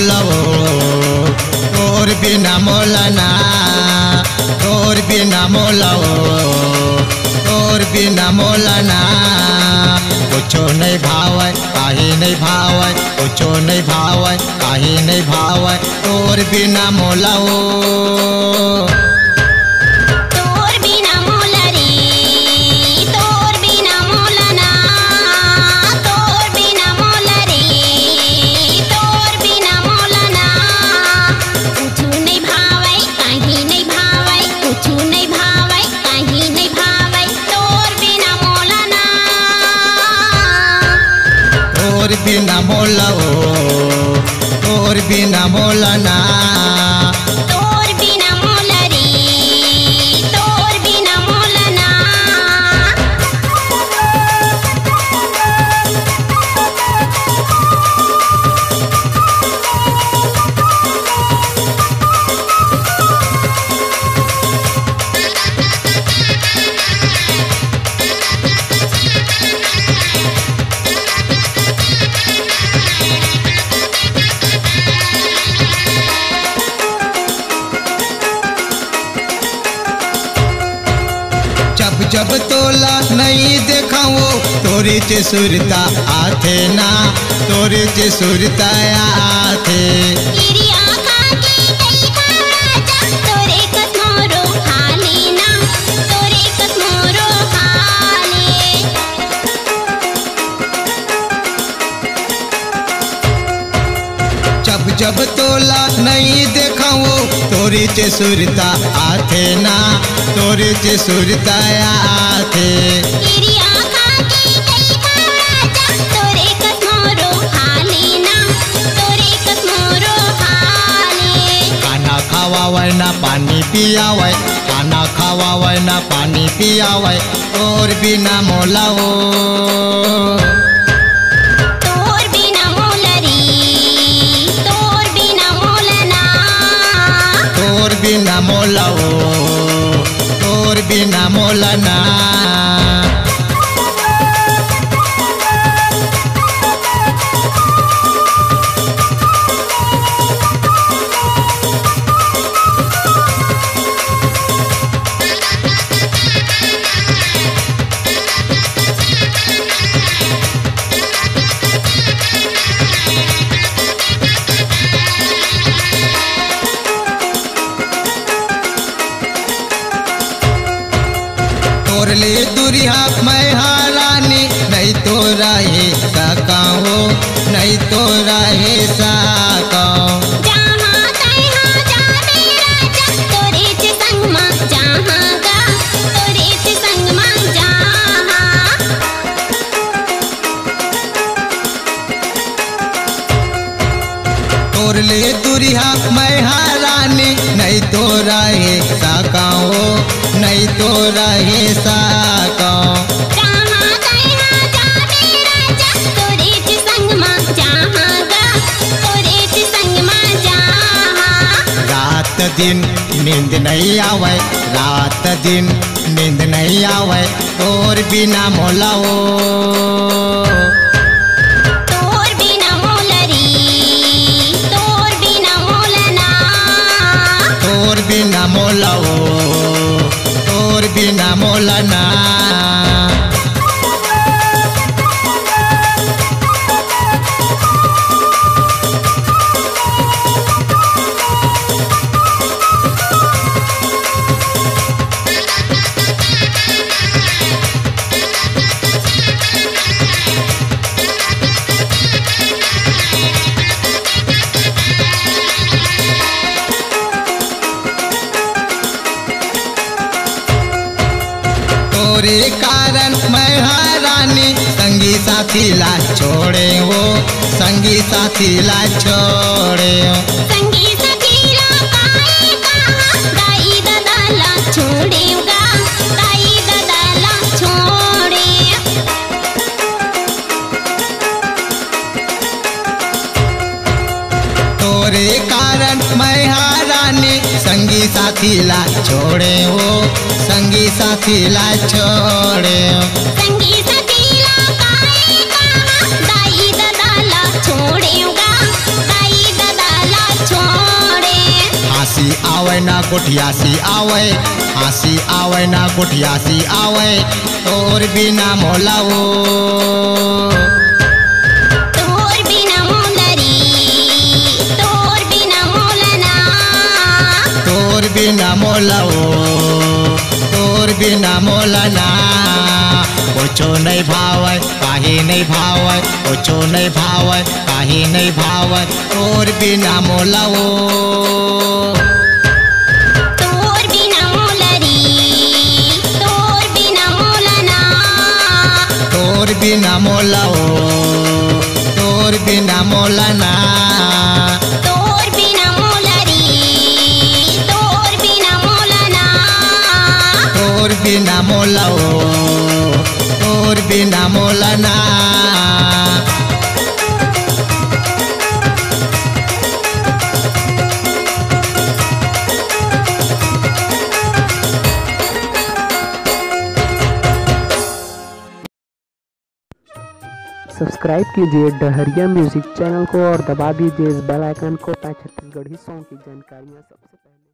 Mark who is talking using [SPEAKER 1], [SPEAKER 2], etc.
[SPEAKER 1] मोलवो तोर बिना मोलना तोर बिना मोलवो तोर बिना मोलना कुछो नहीं भावै काहे नहीं भावै कुछो नहीं भावै काहे नहीं भावै तोर बिना मोलवो बिना मोलवो तोर बिना मोलना
[SPEAKER 2] तोर बिना मोलरी तोर बिना मोलना
[SPEAKER 1] जब तोला नहीं देखाओ तोरे चे सुरता आथे ना तोरे चे सुरता आथे
[SPEAKER 2] तेरी आँखों की देखा राजा तोरे कसमोरो हाले ना तोरे कसमोरो हाले
[SPEAKER 1] जब तोला नहीं देखाओ तोरे चे सुरता आथे ना तोरे चे सुरता आथे
[SPEAKER 2] तेरी आँखों की देखा राजा तोरे कसमोरो हाले ना तोरे कसमोरो हाले
[SPEAKER 1] खाना खावावै ना पानी पियावै खाना खावावै ना पानी पियावै तोर बिना मोलवो
[SPEAKER 2] तोर बिना मोलरी तोर बिना मोलना
[SPEAKER 1] तोर बिना मोलवो तोर बिना मोलना तोर ले दुरिया मैं हारानी नहीं तो रहे सकाओ नहीं तो रहे सकाओ
[SPEAKER 2] जहाँ तहाँ जावे राजा तोरे चे संग माँ जहाँ गा तोरे चे संग माँ जहाँ
[SPEAKER 1] तोर ले दुरिया मैं हारानी नहीं तो रहे सकाओ नहीं तो रहे सकाओ
[SPEAKER 2] जहाँ तहाँ जावे राजा तोरे चे संग माँ जहाँ गा तोरे चे संग माँ जहाँ
[SPEAKER 1] रात दिन नींद नहीं आवे रात दिन नींद नहीं आवे तोर बिना मोलवो
[SPEAKER 2] तोर बिना मोलरी तोर बिना मोलना
[SPEAKER 1] तोर बिना मोलवो तोर बिना मोलना तोरे कारण मैं हारानी संगी साथी ला छोड़े वो संगी साथी ला छोड़े
[SPEAKER 2] संगी सखीला काई कहाँ दाई दादाला छोड़ेगा दाई दादाला छोड़े
[SPEAKER 1] तोरे कारण मैं हारानी संगी साथी ला छोड़े वो संगी साथी ला छोड़े
[SPEAKER 2] संगी सखीला काई कहाँ दाई दादाला छोड़ेगा दाई दादा
[SPEAKER 1] आवे ना गुठियासी आवे, हंसी आवे ना गुठियासी आवे, तोर बिना मोलाओ
[SPEAKER 2] तोर बिना मोलरी, तोर बिना मोलना,
[SPEAKER 1] तोर बिना मोलाओ, तोर बिना मोलना। कुछो नहीं भावे काहे नहीं भावे, कुछो नहीं भावे काहे नहीं भावे, तोर बिना मोलाओ
[SPEAKER 2] तोर बिना मोलरी, तोर बिना मोलना,
[SPEAKER 1] तोर बिना मोलाओ, तोर बिना मोलना।
[SPEAKER 2] तोर बिना मोलरी, तोर बिना मोलना,
[SPEAKER 1] तोर बिना मोलाओ, तोर बिना मोलना।
[SPEAKER 3] सब्सक्राइब कीजिए डहरिया म्यूजिक चैनल को और दबा दीजिए इस बेल आइकन को ताकि छत्तीसगढ़ी सॉन्ग की जानकारियाँ सबसे पहले